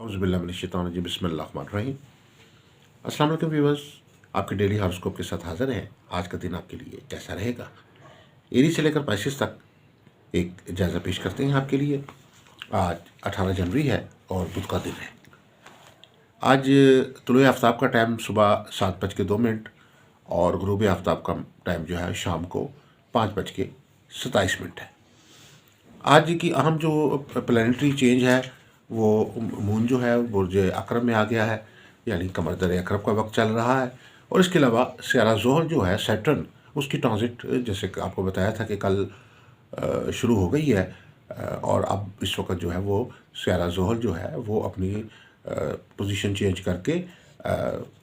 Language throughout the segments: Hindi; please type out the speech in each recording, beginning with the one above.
औज़ुबिल्लाहि बिस्मिल्लाहिर्रहमानिर्रहीम। अस्सलाम वालेकुम व्यूअर्स, आपके डेली हॉरोस्कोप के साथ हाजिर हैं। आज का दिन आपके लिए कैसा रहेगा? एरीज से लेकर पाइसेस तक एक जायज़ा पेश करते हैं आपके लिए। आज 18 जनवरी है और बुध का दिन है। आज तुलुए आफ्ताब का टाइम सुबह 7:02 और ग़ुरूब आफ्ताब का टाइम जो है शाम को 5:27 है। आज की अहम जो प्लानिटरी चेंज है वो मून जो है बुर्ज अकरब में आ गया है, यानी कमर दर अकरब का वक्त चल रहा है। और इसके अलावा स्यारा ज़ोहर जो है सैटर्न, उसकी ट्रांजिट जैसे कि आपको बताया था कि कल शुरू हो गई है। और अब इस वक्त जो है वो स्यारा ज़ोहर जो है वो अपनी पोजीशन चेंज करके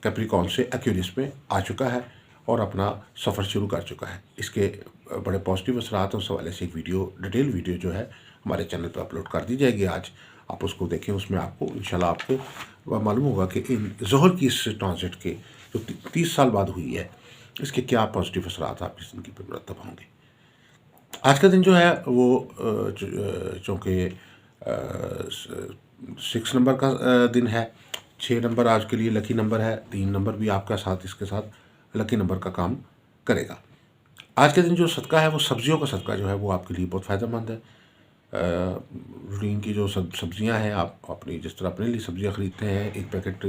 कैप्रिकॉर्न से एक्वेरियस में आ चुका है और अपना सफ़र शुरू कर चुका है। इसके बड़े पॉजिटिव असरात, उस हवाले से एक डिटेल वीडियो जो है हमारे चैनल पर अपलोड कर दी जाएगी। आज आप उसको देखें, उसमें आपको इंशाल्लाह आपको मालूम होगा कि इन ज़ोहर की इस ट्रांजिट के जो 30 साल बाद हुई है, इसके क्या पॉजिटिव असरात आपकी ज़िंदगी पर मुरतब होंगे। आज का दिन जो है वो चूँकि 6 नंबर का दिन है। 6 नंबर आज के लिए लकी नंबर है। 3 नंबर भी आपका साथ इसके साथ लकी नंबर का काम करेगा। आज के दिन जो सदका है वो सब्जियों का सदका जो है वो आपके लिए बहुत फ़ायदेमंद है। रूटीन की जो सब्जियां हैं, आप अपनी जिस तरह अपने लिए सब्जियां ख़रीदते हैं, एक पैकेट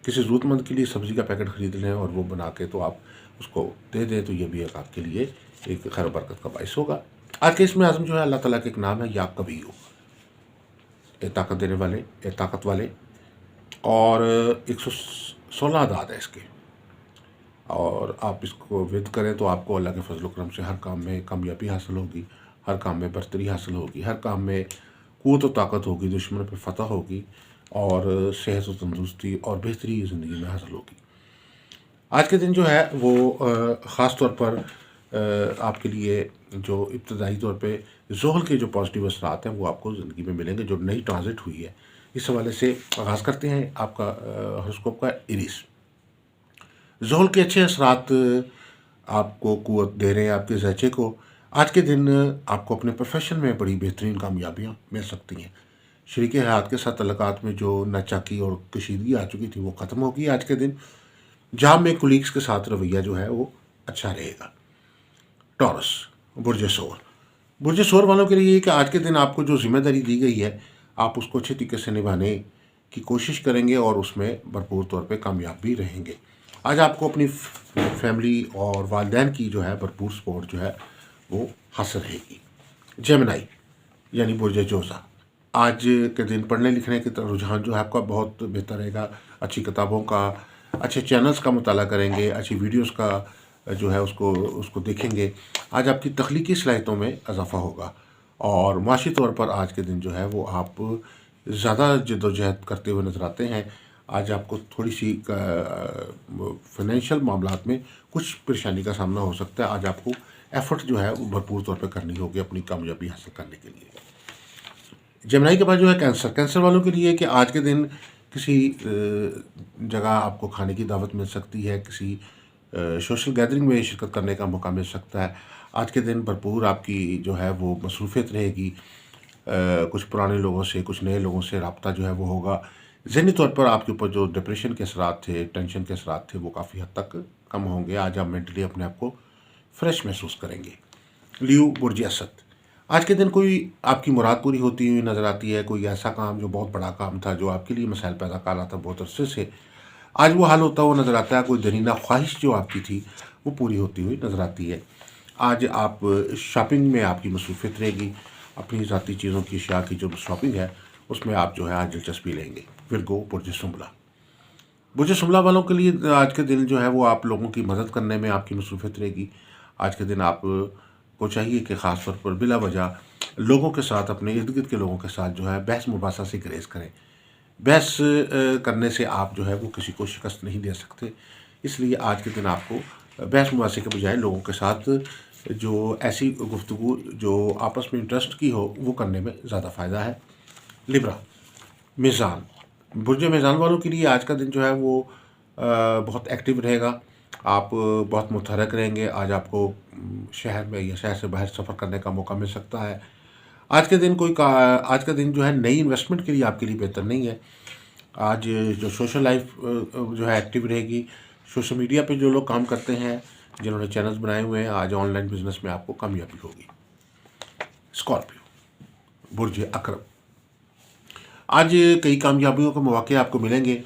किसी ज़रूरतमंद के लिए सब्ज़ी का पैकेट ख़रीद लें और वो बना के तो आप उसको दे दें, तो ये भी एक आपके लिए एक खैर बरकत का बाइस होगा। आज के इसमें आज़म जो है अल्लाह ताला के एक नाम है या कभी हो, ये ताकत देने वाले, ये ताकत वाले। और 116 अदाद है इसके, और आप इसको विद करें तो आपको अल्लाह के फजल करम से हर काम में कामयाबी हासिल होगी, हर काम में बरतरी हासिल होगी, हर काम में क़ुव्वत और ताकत होगी, दुश्मन पर फतह होगी और सेहत और तंदुरुस्ती और बेहतरी ज़िंदगी में हासिल होगी। आज के दिन जो है वो ख़ास तौर पर आपके लिए जो इब्तदाई तौर पे ज़ोहर के जो पॉजिटिव असरात हैं वो आपको ज़िंदगी में मिलेंगे, जो नई ट्रांजिट हुई है। इस हवाले से आगाज़ करते हैं आपका हॉरोस्कोप का। एरीज, ज़ोहर के अच्छे असरात आपको क़ुव्वत दे रहे हैं आपके ज़हचे को। आज के दिन आपको अपने प्रोफेशन में बड़ी बेहतरीन कामयाबियाँ मिल सकती हैं। शरीके हयात के साथ तल्लुकात में जो नाचाकी और कशीदगी आ चुकी थी वो ख़त्म होगी आज के दिन। जॉब में कुलीग्स के साथ रवैया जो है वो अच्छा रहेगा। टॉरस, बुर्ज सोर, बुर्ज सोर वालों के लिए ये कि आज के दिन आपको जो जिम्मेदारी दी गई है आप उसको अच्छे तरीके से निभाने की कोशिश करेंगे और उसमें भरपूर तौर पे कामयाब भी रहेंगे। आज आपको अपनी फैमिली और वालिदैन की जो है भरपूर सपोर्ट जो है वो हासिल रहेगी। जेमिनी यानी बुर्ज जोज़ा, आज के दिन पढ़ने लिखने की तरफ रुझान जो है आपका बहुत बेहतर रहेगा। अच्छी किताबों का, अच्छे चैनल्स का मुताला करेंगे, अच्छी वीडियोस का जो है उसको देखेंगे। आज आपकी तख्लीकी सलाहियतों में इजाफ़ा होगा और माशी तौर पर आज के दिन जो है वो आप ज़्यादा जद्दोजहद करते हुए नज़र आते हैं। आज आपको थोड़ी सी फाइनेंशियल मामलात में कुछ परेशानी का सामना हो सकता है। आज आपको एफ़र्ट जो है वो भरपूर तौर पर करनी होगी अपनी कामयाबी हासिल करने के लिए। जेमिनी के बाद जो है कैंसर, कैंसर वालों के लिए कि आज के दिन किसी जगह आपको खाने की दावत मिल सकती है, किसी सोशल गैदरिंग में शिरकत करने का मौका मिल सकता है। आज के दिन भरपूर आपकी जो है वो मसरूफ़ियत रहेगी। कुछ पुराने लोगों से, कुछ नए लोगों से रब्ता जो है वो होगा। ज़हनी तौर पर आपके ऊपर जो डिप्रेशन के असरात थे, टेंशन के असरात थे, वो काफ़ी हद तक कम होंगे। आज आप मेंटली अपने आप को फ्रेश महसूस करेंगे। लियो, बुर्ज असद, आज के दिन कोई आपकी मुराद पूरी होती हुई नज़र आती है। कोई ऐसा काम जो बहुत बड़ा काम था, जो आपके लिए मसाइल पैदा कर रहा था बहुत अरसे से, आज वो हल होता हुआ नज़र आता है। कोई दरीना ख्वाहिश जो आपकी थी वो पूरी होती हुई नज़र आती है। आज आप शॉपिंग में आपकी मसरूफ़ियत रहेगी। अपनी ज़ाती चीज़ों की अशिया की जो शॉपिंग है उसमें आप जो है आज दिलचस्पी लेंगे। विरगो, बुर्ज सुंबला, बुर्ज सुंबला वालों के लिए आज के दिन जो है वो आप लोगों की मदद करने में आपकी मसरूफ़ियत रहेगी। आज के दिन आप को चाहिए कि ख़ास तौर पर बिला वजह लोगों के साथ, अपने इर्द गिर्द के लोगों के साथ जो है बहस मुबासा से ग्रेज़ करें। बहस करने से आप जो है वो किसी को शिकस्त नहीं दे सकते। इसलिए आज के दिन आपको बहस मुबासे के बजाय लोगों के साथ जो ऐसी गुफ्तगू जो आपस में इंटरेस्ट की हो वो करने में ज़्यादा फ़ायदा है। लिब्रा, मीज़ान, बुर्ज मीज़ान वालों के लिए आज का दिन जो है वो बहुत एक्टिव रहेगा। आप बहुत मुतहरक रहेंगे। आज आपको शहर में या शहर से बाहर सफ़र करने का मौका मिल सकता है। आज का दिन जो है नई इन्वेस्टमेंट के लिए आपके लिए बेहतर नहीं है। आज जो सोशल लाइफ जो है एक्टिव रहेगी। सोशल मीडिया पे जो लोग काम करते हैं, जिन्होंने चैनल्स बनाए हुए हैं, आज ऑनलाइन बिजनेस में आपको कामयाबी होगी। स्कॉर्पियो, बुर्ज अकरब, आज कई कामयाबियों के मौके आपको मिलेंगे।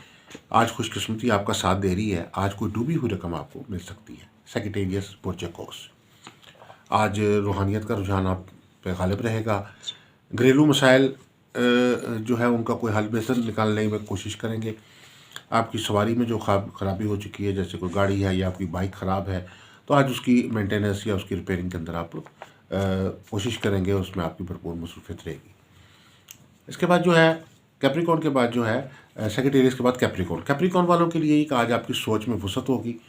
आज खुशकिस्मती आपका साथ दे रही है। आज कोई डूबी हुई रकम आपको मिल सकती है। सेक्रेटेरियस, बुर्ज कोस, आज रूहानियत का रुझान आप पे गालिब रहेगा। घरेलू मसाइल जो है उनका कोई हल बेहतर निकालने में कोशिश करेंगे। आपकी सवारी में जो खराबी हो चुकी है, जैसे कोई गाड़ी है या आपकी बाइक ख़राब है, तो आज उसकी मेंटेनेंस या उसकी रिपेयरिंग के अंदर आप कोशिश करेंगे, उसमें आपकी भरपूर मसरूफियत रहेगी। इसके बाद जो है कैप्रिकॉर्न के बाद जो है सेक्रेटेरियस के बाद कैप्रिकॉर्न वालों के लिए एक आज आपकी सोच में वसअत होगी।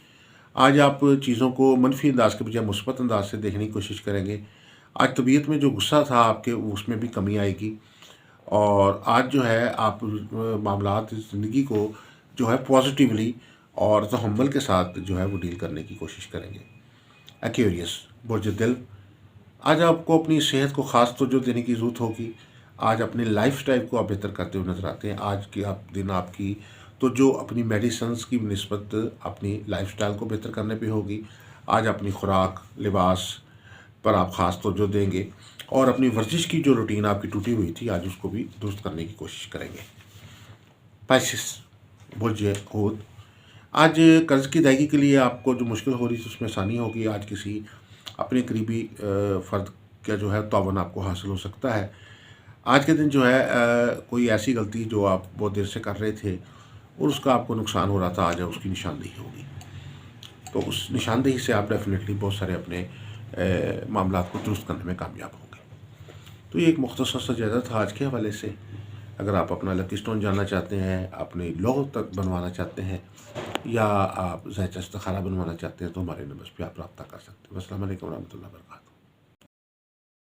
आज आप चीज़ों को मनफी अंदाज के बजाय मुस्बत अंदाज से देखने की कोशिश करेंगे। आज तबीयत में जो गुस्सा था आपके, उसमें भी कमी आएगी। और आज जो है आप मामलात ज़िंदगी को जो है पॉजिटिवली और तहम्मुल के साथ जो है वो डील करने की कोशिश करेंगे। एक्वेरियस, बुर्ज दिल, आज आपको अपनी सेहत को ख़ास तवज्जो देने की ज़रूरत होगी। आज अपने लाइफस्टाइल को आप बेहतर करते हुए नज़र आते हैं। आज की आप दिन आपकी तो जो अपनी मेडिसिन्स की निस्बत अपनी लाइफस्टाइल को बेहतर करने पे होगी। आज अपनी खुराक, लिबास पर आप ख़ास तवज्जो देंगे और अपनी वर्जिश की जो रूटीन आपकी टूटी हुई थी, आज उसको भी दुरुस्त करने की कोशिश करेंगे। पाइसिस, बुर्ज हूत, आज कर्ज़ की अदायगी के लिए आपको जो मुश्किल हो रही थी उसमें आसानी होगी। आज किसी अपने करीबी फ़र्द का जो है तावन आपको हासिल हो सकता है। आज के दिन जो है कोई ऐसी गलती जो आप बहुत देर से कर रहे थे और उसका आपको नुकसान हो रहा था, आज उसकी निशानदेही होगी। तो उस निशानदेही से आप डेफिनेटली बहुत सारे अपने मामलात को दुरुस्त करने में कामयाब होंगे। तो ये एक मुख्तसर सा जायज़ा था आज के हवाले से। अगर आप अपना लकी स्टोन जानना चाहते हैं, अपने लौह तक बनवाना चाहते हैं, या आप ज़ैचा इस्तिखारा बनवाना चाहते हैं, तो हमारे नंबर पर आप रब्ता कर सकते हैं। अस्सलाम वालेकुम रहमतुल्लाहि व बरकातहू।